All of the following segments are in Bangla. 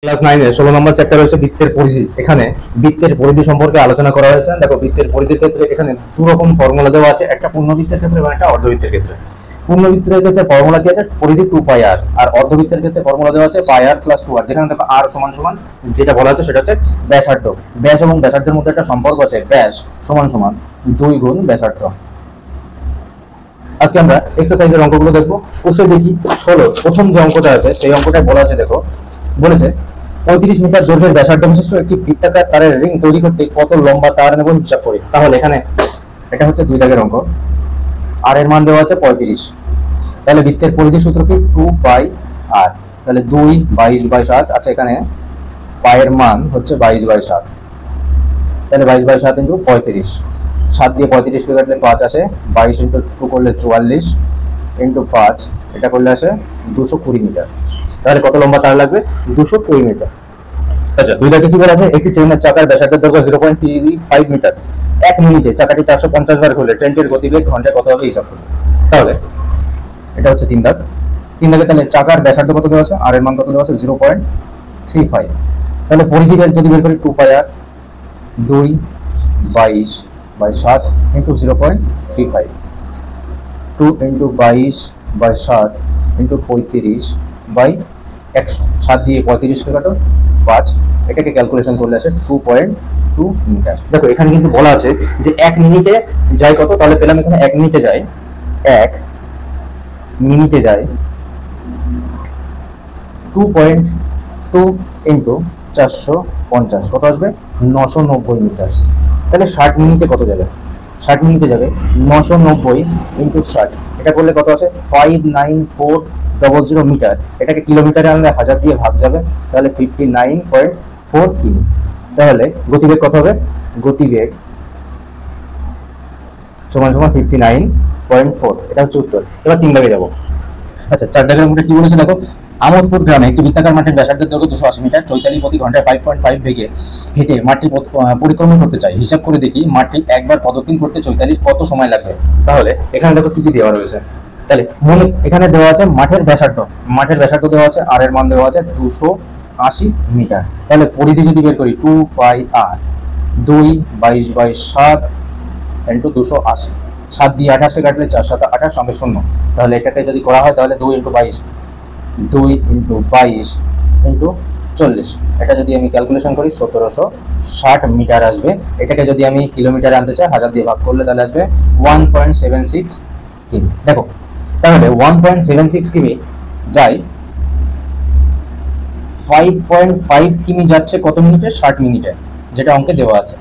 ক্লাস 9 এর 16 নম্বর চ্যাপ্টার হচ্ছে বৃত্তের পরিধি। এখানে বৃত্তের পরিধি সম্পর্কে আলোচনা করা হয়েছে। দেখো, বৃত্তের পরিধির ক্ষেত্রে এখানে দু রকম ফর্মুলা দেওয়া আছে, একটা পূর্ণবৃত্তের ক্ষেত্রে এবং একটা অর্ধবৃত্তের ক্ষেত্রে। পূর্ণবৃত্তের ক্ষেত্রে ফর্মুলা কি আছে? পরিধি 2 পাই আর। আর অর্ধবৃত্তের ক্ষেত্রে ফর্মুলা দেওয়া আছে পাই আর প্লাস 2 আর। যেখানে দেখো আর সমান সমান যেটা বলা আছে সেটা হচ্ছে ব্যাসার্ধ। ব্যাস এবং ব্যাসার্ধের মধ্যে একটা সম্পর্ক আছে, ব্যাস সমান সমান 2 গুণ ব্যাসার্ধ। আজকে আমরা এক্সারসাইজের অঙ্কগুলো দেখবো। অবশ্যই দেখি 16 প্রথম যে অঙ্কটা আছে সেই অঙ্কটা বলা আছে। দেখো, বলেছে 35 মিটার দৈর্ঘ্যের ব্যাসার্ধ বিশিষ্ট একটি বৃত্তাকার তারের রিং তৈরি করতে কত লম্বা তার নেব হিসাব করি। তাহলে এখানে এটা হচ্ছে 2 দাগের অঙ্ক। আর এর মান দেওয়া আছে 35। তাহলে বৃত্তের পরিধি সূত্র কি? 2 পাই আর। তাহলে 2 22/7। আচ্ছা, এখানে পায়ের মান হচ্ছে 22/7। তাহলে 22/7 ইন্টু 35। 7 দিয়ে 35 কে কাটলে 5 আসে। 22 ইন্টু 2 করলে 44 ইন্টু 5 এটা করলে আসে 220 মিটার। তাহলে কত লম্বা তার লাগবে? 220 মিটার। আচ্ছা, দুই দাগে কি বলা আছে? একটি ট্রেনের চাকার ব্যাসার্ধের দৈর্ঘ্য 0.35 মিটার। 1 মিনিটে চাকাটি 450 বার ঘুরলে ট্রেনটির গতিবেগ ঘন্টায় কত হবে হিসাব করুন। তাহলে এটা হচ্ছে 3 দাগ। 3 দাগে তাহলে চাকার ব্যাসার্ধ কত দেওয়া আছে? আর এর মান কত দেওয়া আছে? 0.35। তাহলে পরিধি বের যদি বের করি 2 পাই আর 2/22/7 ইন্টু 0.35। 2 into 22/7 into 35/100। 7 দিয়ে 35 কে কাটো, 5। এটাকে ক্যালকুলেশন করলে আসে 2.2 মিটার। দেখো, এখানে কিন্তু বলা আছে যে 1 মিনিটে যায় কত। তাহলে পেলাম এখানে 1 মিনিটে যায় 1 মিনিটে যায় 2.2 ইন্টু 450 কত আসবে? 990 মিটার। তাহলে 60 মিনিটে কত যাবে? 60 মিনিটে যাবে 990 ইন্টু 60। এটা করলে কত আসে? 59400 মিটার। এটাকে কিলোমিটারে আনলে 1000 দিয়ে ভাগ যাবে, তাহলে 59.4 কিমি। তাহলে গতিবেগ কত হবে? গতিবেগ সমান সমান 59.4। এটা হচ্ছে উত্তর। এবার 3 দাগে যাবো। আচ্ছা, 4 দাগের মধ্যে কি বলেছে দেখো, আমোদপুর গ্রামে একটি বৃত্তাকার মাঠের ব্যাসার্ধের দৈর্ঘ্য 280 মিটার। চৈতালি প্রতি ঘন্টায় 5.5 বেগে হেঁটে মাঠটি পরিক্রমণ করতে চাই। হিসাব করে দেখি মাঠটি একবার প্রদক্ষিণ করতে চৈতালির কত সময় লাগবে। তাহলে এখানে দেখো কি কি দেওয়া রয়েছে। তাহলে মনে এখানে দেওয়া আছে মাঠের ব্যাসার্ধ। মাঠের ব্যাসার্ধ দেওয়া আছে, আর এর মান দেওয়া আছে 280 মিটার। তাহলে পরিধি যদি বের করি 2 পাই আর 2/22/7 ইন্টু 280। 7 দিয়ে 28 কে কাটলে 4 7 28 সঙ্গে 0। তাহলে এটাকে যদি করা হয় তাহলে 2 ইন্টু 22 ইন্টু 40। এটা যদি আমি ক্যালকুলেশন করি 1760 মিটার আসবে। এটাকে যদি আমি কিলোমিটারে আনতে চাই 1000 দিয়ে ভাগ করলে তাহলে আসবে 1.76 কিমি। দেখো, তাহলে 1.76 কিমি যাই 5.5 কিমি যাচ্ছে কত মিনিটে? 60 মিনিটে, যেটা অঙ্কে দেওয়া আছে।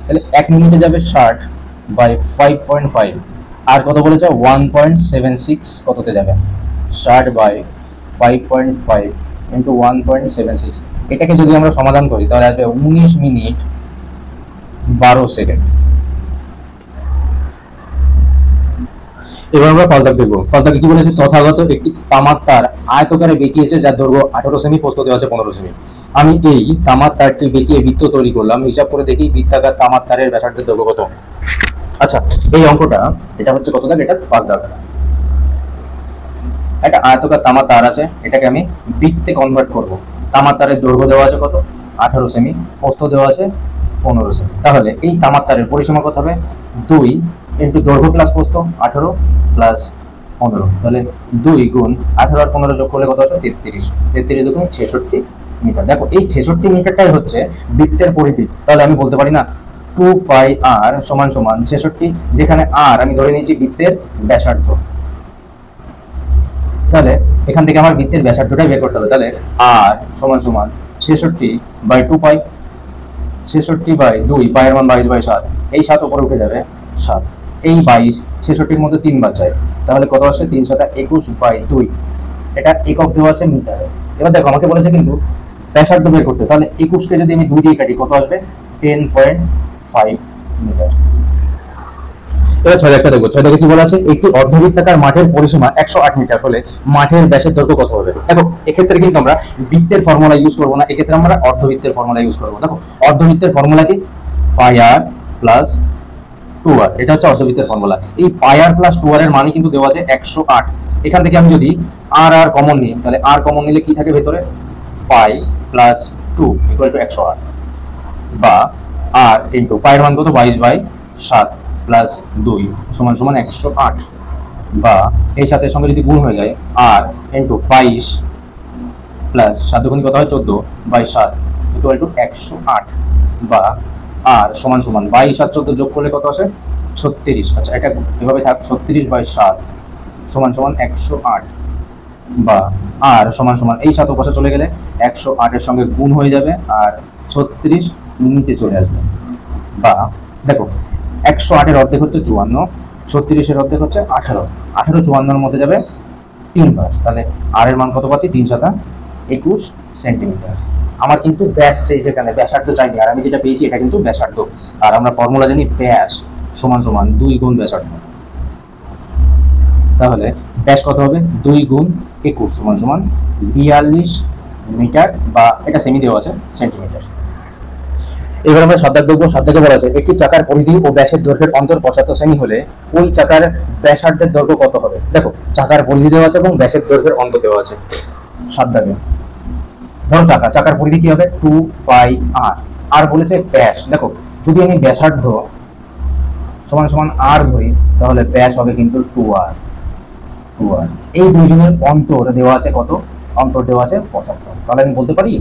তাহলে 1 মিনিটে যাবে 60/5.5। আর কত বলেছে? 1.76 কততে যাবে? 60/5.5 ইন্টু 1.76। এটাকে যদি আমরা সমাধান করি তাহলে আসবে 19 মিনিট 12 সেকেন্ড। এবার আমরা 5 দাগ দেখবো। 5 দাগে কি বলেছে? তথাগত একটি তামার তার আয়তকারে বেঁকিয়েছে, যার দৈর্ঘ্য 18 সেমি, প্রস্থ দেওয়া আছে 15 সেমি। আমি এই তামার তারটি বেঁকিয়ে বৃত্ত তৈরি করলাম। হিসাব করে দেখি বৃত্তাকার তামার তারের ব্যাসার্ধের দৈর্ঘ্য কত। আচ্ছা, এই অঙ্কটা এটা হচ্ছে কত দাগ? এটা 5 দাগ। একটা আয়তকার তামার তার আছে, এটাকে আমি বৃত্তে কনভার্ট করব। তামার তারের দৈর্ঘ্য দেওয়া আছে কত? 18 সেমি, প্রস্থ দেওয়া আছে 15 সেমি। তাহলে এই তামার তারের পরিসীমা কত হবে? 2 ইন্টু দৈর্ঘ্য প্লাস প্রস্থ 18 প্লাস 15। তাহলে 2 গুণ 18 আর 15 যোগ করলে কত আসে? 33। 33 গুণ 66 মিটার। দেখো, এই 66 মিটারটাই হচ্ছে বৃত্তের পরিধি। তাহলে আমি বলতে পারি না 2 পাই আর সমান সমান 66, যেখানে আর আমি ধরে নিয়েছি বৃত্তের ব্যাসার্ধ। তাহলে এখান থেকে আমার বৃত্তের ব্যাসার্ধটাই বের করতে হবে। তাহলে আর সমান সমান 66/2 পাই। 66/2, পায়ের মান 22/7। এই 7 উপরে উঠে যাবে 7। এই 22 66-র মধ্যে 3 বার যায়, তাহলে কত আসে? 3 7 21/2। এটা একক দেওয়া আছে মিটারে। এবার দেখো, আমাকে বলেছে কিন্তু ব্যাসার্ধ বের করতে। তাহলে 21কে যদি আমি 2 দিয়ে কাটি কত আসবে? 10.5 মিটার। এবার 6 দাগটা দেখবো। 6 দাগে কি বলা আছে? একটি অর্ধবৃত্তাকার মাঠের পরিসীমা 108 মিটার হলে মাঠের ব্যাসের দৈর্ঘ্য কত হবে। দেখো, এক্ষেত্রে কিন্তু আমরা বৃত্তের ফর্মুলা ইউজ করবো না, এক্ষেত্রে আমরা অর্ধবৃত্তের ফর্মুলা ইউজ করবো। দেখো, অর্ধবৃত্তের ফর্মুলা কি? পাই আর প্লাস 2 আর। এটা হচ্ছে অর্ধবৃত্তের ফর্মুলা। এই পাই আর প্লাস 2 আর এর মানে কিন্তু দেওয়া আছে 108। এখান থেকে আমি যদি আর আর কমন নিই, তাহলে আর কমন নিলে কি থাকে ভেতরে? পাই প্লাস 2 ইকুয়াল টু 108, বা আর ইন্টু পায়ের মান কত 22/7 প্লাস 2 সমান সমান 108, বা এই সাথের সঙ্গে যদি গুণ হয়ে যায় আর ইন্টু 22 প্লাস 7 গুণ কত হয় 14/7 ইকুয়াল টু 108, বা আর সমান সমান 22 আর 14 যোগ করলে কত আসে 36। আচ্ছা, এটা এভাবে থাক 36/7 সমান সমান 108, বা আর সমান সমান এই 7 পাশে চলে গেলে 108 এর সঙ্গে গুণ হয়ে যাবে আর 36 নিচে চলে আসবে, বা দেখো 108 এর অর্ধেক হচ্ছে 54, 36 এর অর্ধেক হচ্ছে 18, 18 54 এর মধ্যে যাবে 3 বার, তাহলে আর এর মান কত পাচ্ছি 3 7 21 সেন্টিমিটার। আমার কিন্তু ব্যাস চাই, সেখানে ব্যাসার্ধ চাইনি, আর আমি যেটা পেয়েছি এটা কিন্তু ব্যাসার্ধ, আর আমরা ফর্মুলা জানি ব্যাস সমান সমান 2 গুণ ব্যাসার্ধ। তাহলে ব্যাস কত হবে 2 গুণ 21 সমান সমান 42 মিটার, বা এটা সেমি দেওয়া আছে সেন্টিমিটার। এবার আমরা সাত দাগ দেখবো। সাত দাগে বলা আছে একটি চাকার পরিধি ও ব্যাসের দৈর্ঘ্যের অন্তর 75 সেমি হলে ওই চাকার ব্যাসার্ধের দৈর্ঘ্য কত হবে। দেখো চাকার পরিধি দেওয়া আছে এবং ব্যাসের দৈর্ঘ্যের অন্তর দেওয়া আছে। সাত দাগে ধরো চাকার পরিধি কি হবে 2πr, আর বলেছে ব্যাস। দেখো যদি আমি ব্যাসার্ধ সমান সমান r ধরি তাহলে ব্যাস হবে কিন্তু 2r। এই দুইজনের অন্তর দেওয়া আছে কত, অন্তর দেওয়া আছে 75, তাহলে আমি বলতে পারি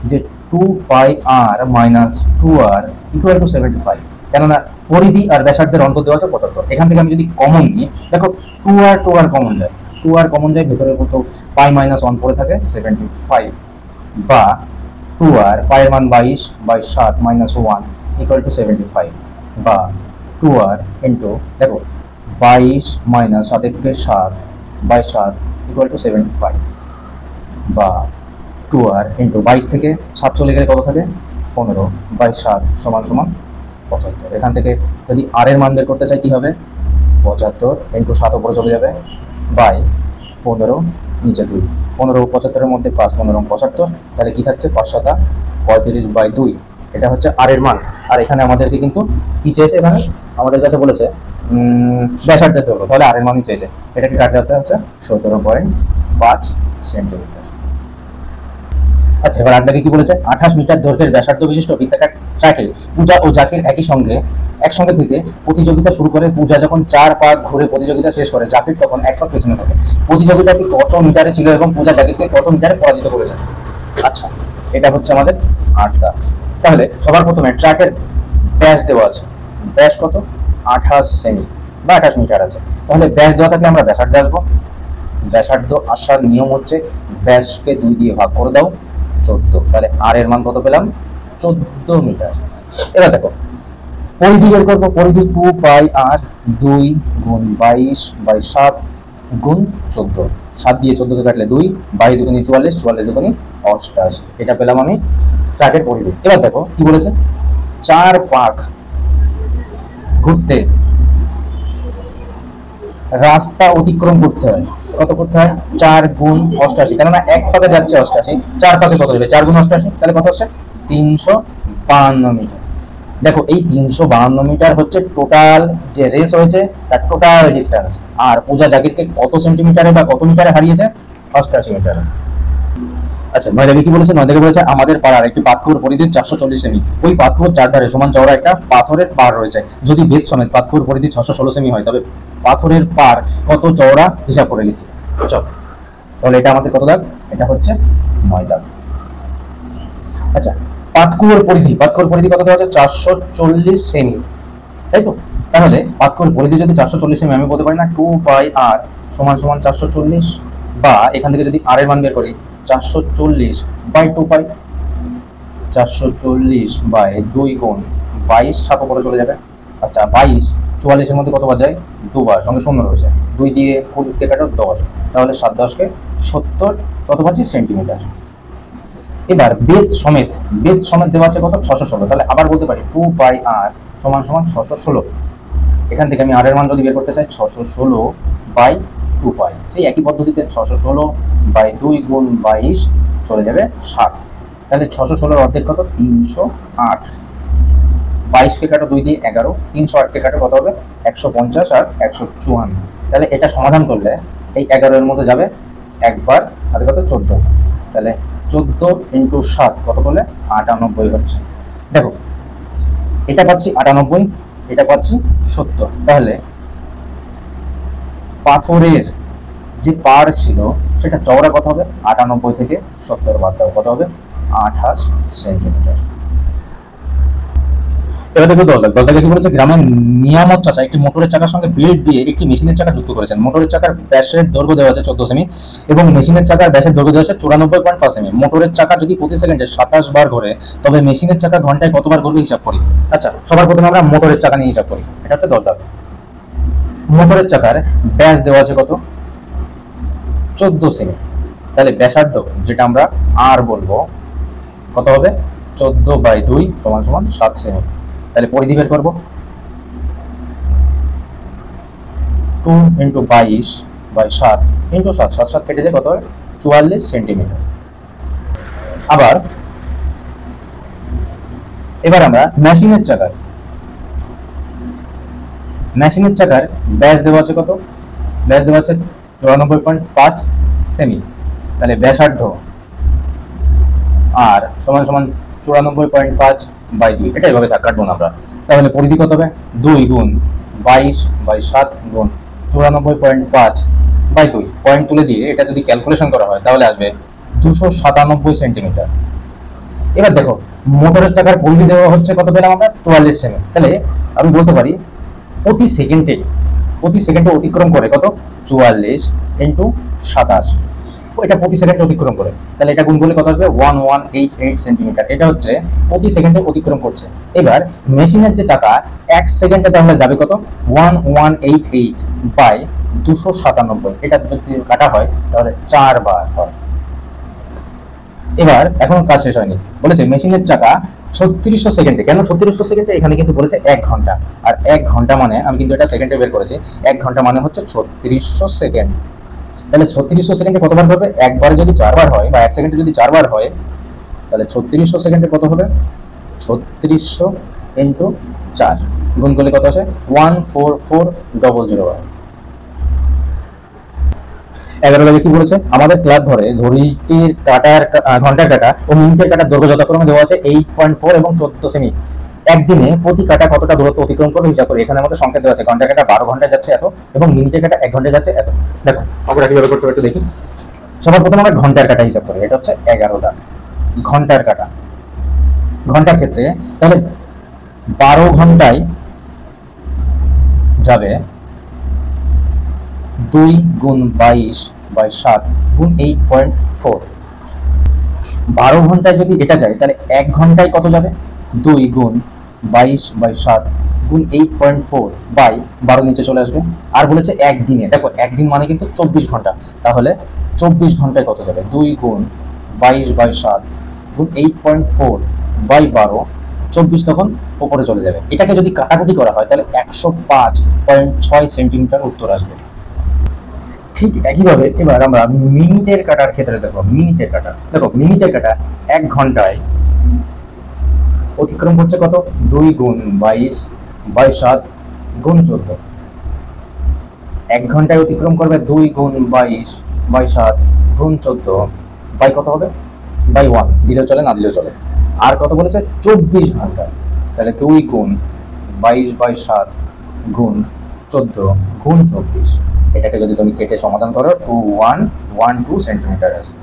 যে 2πr minus 2r equal to 75, কেননা পরিধি আর ব্যাসার্ধের অন্তর দেওয়া আছে 75। এখান থেকে আমি যদি কমন নিই, দেখো 2r কমন যায়, 2r কমন যায়, ভেতরে কত পাই মাইনাস 1 পড়ে থাকে 75, বা 2r পায়ের মান 22/7 মাইনাস 1 ইকুয়াল টু 75, বা 2r ইন্টু দেখো 22 মাইনাস 7/7 ইকুয়াল টু 75, বা 2r ইন্টু 22 থেকে 7 চলে গেলে কত থাকে 15/7 সমান সমান 75। এখান থেকে যদি r এর মান বের করতে চাই কি হবে 75 ইন্টু 7 উপরে চলে যাবে বাই 15 নিচে 2, 15 75 এর মধ্যে 5 15 75, তাহলে কি থাকছে 5 7 35/2, এটা হচ্ছে r এর মান। আর এখানে আমাদেরকে কিন্তু কি চেয়েছে, এখানে আমাদের কাছে বলেছে ব্যাসার্ধের দৈর্ঘ্য, তাহলে r এর মানই চেয়েছে, এটাকে কাটাতে হচ্ছে 17.5 সেন্টিমিটার। আচ্ছা, এবার আপনাকে কি বলেছে 28 মিটার দৈর্ঘ্যের ব্যাসার্ধ বিশিষ্ট বৃত্তাকার ট্র্যাকে পূজা ও জাকির একসঙ্গে থেকে প্রতিযোগিতা শুরু করে। পূজা যখন 4 পাক ঘুরে প্রতিযোগিতা শেষ করে, জাকির তখন 1 পাক পেছনে থাকে। প্রতিযোগিতাটি কত মিটারে ছিল এবং পূজা জাকিরকে কত মিটারে পরাজিত করেছে। আচ্ছা, এটা হচ্ছে আমাদের 8 দাগ। তাহলে সবার প্রথমে ট্র্যাকের ব্যাস দেওয়া আছে, ব্যাস কত 28 সেমি বা 28 মিটার আছে। তাহলে ব্যাস দেওয়া থাকলে আমরা ব্যাসার্ধে আসবো। ব্যাসার্ধ আসার নিয়ম হচ্ছে ব্যাসকে 2 দিয়ে ভাগ করে দাও 14, তাহলে r এর মান কত পেলাম 14 মিটার। এবার দেখো পরিধি বের করবো। পরিধি 2πr 2 গুণ 22/7 গুণ 14, 7 দিয়ে 14 কে কাটলে 2, 22 দুগুণে 44, 44 দুগুণে 88, এটা পেলাম আমি ট্র্যাকের পরিধি। এবার দেখো কি বলেছে 4 পাক ঘুরতে রাস্তা অতিক্রম করতে হয়, কত করতে হয় 4 গুণ 88, কেননা 1 পাকে যাচ্ছে 88, 4 পাকে কত হবে 4 গুণ 88, তাহলে কত হচ্ছে 352 মিটার। দেখো এই 352 মিটার হচ্ছে টোটাল যে রেস হয়েছে তার টোটাল ডিস্টেন্স। আর পূজা জাকিরকে কত সেন্টিমিটারে বা কত মিটারে হারিয়েছে 88 মিটারে। আচ্ছা, 9 দাগে কি বলেছে, 9 দাগে বলেছে আমাদের পাড়ার একটি পাথর পরিধি 440 সেমি। ওই পাথর চারধারে সমান চওড়া একটা পাথরের পাড় রয়েছে। যদি বেদ সমেত পাথর পরিধি 616 সেমি হয় তবে পাথরের পাড় কত চওড়া হিসাব করে লিখি। চল, তাহলে এটা আমাদের কত দাগ, এটা হচ্ছে 9 দাগ। আচ্ছা, পাতকুয়োর পরিধি কত দেওয়া আছে 440 সেমি, তাই তো। তাহলে পাতকুয়োর পরিধি যদি 440 সেমি, আমি বলতে পারি না 2πr সমান সমান 440, বা এখান থেকে যদি r এর মান বের করি 440/2π, 440/2 গুণ 22, 7 উপরে চলে যাবে। আচ্ছা 22 44 এর মধ্যে কতবার যায় 2 বার, সঙ্গে 0 রয়েছে, 2 দিয়ে 20 কে কাটো 10, তাহলে 7 10 কে 70 কত পাচ্ছি সেন্টিমিটার। এবার বেদ সমেত দেওয়া আছে কত 616, তাহলে আবার বলতে পারি 2πr সমান সমান 616। এখান থেকে আমি r এর মান যদি বের করতে চাই 616/2π, সেই একই পদ্ধতিতে 616/2 গুণ 22 চলে যাবে 7, তাহলে 616 অর্ধেক কত 308, 22 কে কাটো 2 দিয়ে 11, 308 কে কাটো কত হবে 150 আর 154, তাহলে এটা সমাধান করলে এই 11 এর মধ্যে যাবে একবার হাতে কত 14, তাহলে 14 ইন্টু 7 কত করলে 98 হচ্ছে। দেখো এটা পাচ্ছি 98, এটা পাচ্ছি 70। তাহলে পাথরের যে পার ছিল সেটা চওড়া কত হবে? 98 থেকে 70 বাদ দাও, কত হবে? 28 সেন্টিমিটার। এবার দেখো 10 দাগ। 10 দাগে কি বলেছে? গ্রামের নিয়ামত চাচা একটি মোটরের চাকার সঙ্গে বেল্ট দিয়ে একটি মেশিনের চাকা যুক্ত করেছেন। মোটরের চাকার ব্যাসের দৈর্ঘ্য দেওয়া আছে 14 সেমি এবং মেশিনের চাকার ব্যাসের দৈর্ঘ্য দেওয়া আছে 94.5 সেমি। মোটরের চাকা যদি প্রতি সেকেন্ডে 27 বার ঘোরে তবে মেশিনের চাকা ঘন্টায় কতবার ঘুরবে হিসাব করি। আচ্ছা, সবার প্রথমে আমরা মোটরের চাকা নিয়ে হিসাব করি। এটা হচ্ছে 10 দাগ। মোটরের চাকার ব্যাস দেওয়া আছে কত? 14 সেমি। তাহলে ব্যাসার্ধ যেটা আমরা আর বলবো কত হবে? 14/2 = 7 সেমি। তাহলে পরিধি বের করবো। 2 × 22/7 × 7, 7 7 কেটে যায়, কত হয়? 44 সেন্টিমিটার। আবার এবার আমরা মেশিনের চাকার ব্যাস দেওয়া আছে কত? ব্যাস দেওয়া আছে 94.5 সেমি। তাহলে ব্যাসার্ধ আর সমান সমান 94.5/2। এটা এভাবে কাটবো না আমরা। তাহলে পরিধি কত হবে? 2 × 22/7 × 94.5/2। পয়েন্ট তুলে দিয়ে এটা যদি ক্যালকুলেশন করা হয় তাহলে আসবে 297 সেন্টিমিটার। এবার দেখো মোটরের চাকার পরিধি দেওয়া হচ্ছে কত পেলাম আমরা? 44 সেমি। তাহলে আমি বলতে পারি প্রতি সেকেন্ডে অতিক্রম করে কত? 44 × 27। এটা প্রতি সেকেন্ডে অতিক্রম করে, তাহলে এটা গুণ করলে কত আসবে? 1188 সেন্টিমিটার। এটা হচ্ছে প্রতি সেকেন্ডে অতিক্রম করছে। এবার মেশিনের যে চাকা 1 সেকেন্ডে তাহলে যাবে কত? 1188/297। এটা যদি কাটা হয় তাহলে 4 বার হয়। এবার এখন কাজ শেষ হয়নি। বলেছে মেশিনের চাকা 3600 সেকেন্ডে। কেন 3600 সেকেন্ডে? এখানে কিন্তু বলেছে 1 ঘন্টা, আর 1 ঘন্টা মানে আমি কিন্তু এটা সেকেন্ডে বের করেছি। 1 ঘন্টা মানে হচ্ছে 3600 সেকেন্ড। তাহলে 3600 সেকেন্ডে কতবার করবে? একবারে যদি 4 বার হয় বা 1 সেকেন্ডে যদি 4 বার হয় তাহলে 3600 সেকেন্ডে কত হবে? 3600 × 4 গুণ করলে কত আসে? 14400। 11 দাগে কি বলেছে? আমাদের ক্লাব ঘরে ঘড়িটির কাঁটার ঘন্টার কাঁটা ও মিনিটের কাঁটার দৈর্ঘ্য যথাক্রমে দেওয়া আছে 8.4 এবং 14 সেমি। একদিনে প্রতি কাঁটা কতটা দূরত্ব অতিক্রম করবে হিসাব করে। এখানে আমাদের সংখ্যা দেওয়া আছে। ঘন্টার কাঁটা 12 ঘন্টায় যাচ্ছে এত এবং মিনিটের কাঁটা 1 ঘন্টায় যাচ্ছে এত। দেখো অঙ্কটা কিভাবে করতে হবে একটু দেখি। সবার প্রথমে আমরা ঘন্টার কাঁটা হিসাব করি। এটা হচ্ছে 11 দাগ। ঘন্টার কাঁটা, ঘন্টার ক্ষেত্রে তাহলে 12 ঘন্টায় যাবে 2 × 22/7 × 8.4। 12 ঘন্টায় যদি এটা যায় তাহলে 1 ঘন্টায় কত যাবে? 2 × 22/7 × 8.4/12 নিচে চলে আসবে। আর বলেছে একদিনে। দেখো একদিন মানে কিন্তু 24 ঘন্টা। তাহলে 24 ঘন্টায় কত যাবে? 2 × 22/7 × 8.4/12। 24 তখন উপরে চলে যাবে। এটাকে যদি কাটাকুটি করা হয় তাহলে 105.6 সেন্টিমিটার উত্তর আসবে। ঠিক একইভাবে এবার আমরা মিনিটের কাটার ক্ষেত্রে দেখো। মিনিটের কাটা 1 ঘন্টায় অতিক্রম করছে কত? 2 × 22/7 × 14। 1 ঘন্টায় অতিক্রম করবে 2 × 22/7 × 14 বাই কত হবে? বাই 1। দিলেও চলে, না দিলেও চলে। আর কত বলেছে? 24 ঘন্টা। তাহলে 2 × 22/7 × 14 × 24। এটাকে যদি তুমি কেটে সমাধান করো 2112 সেন্টিমিটার আসবে।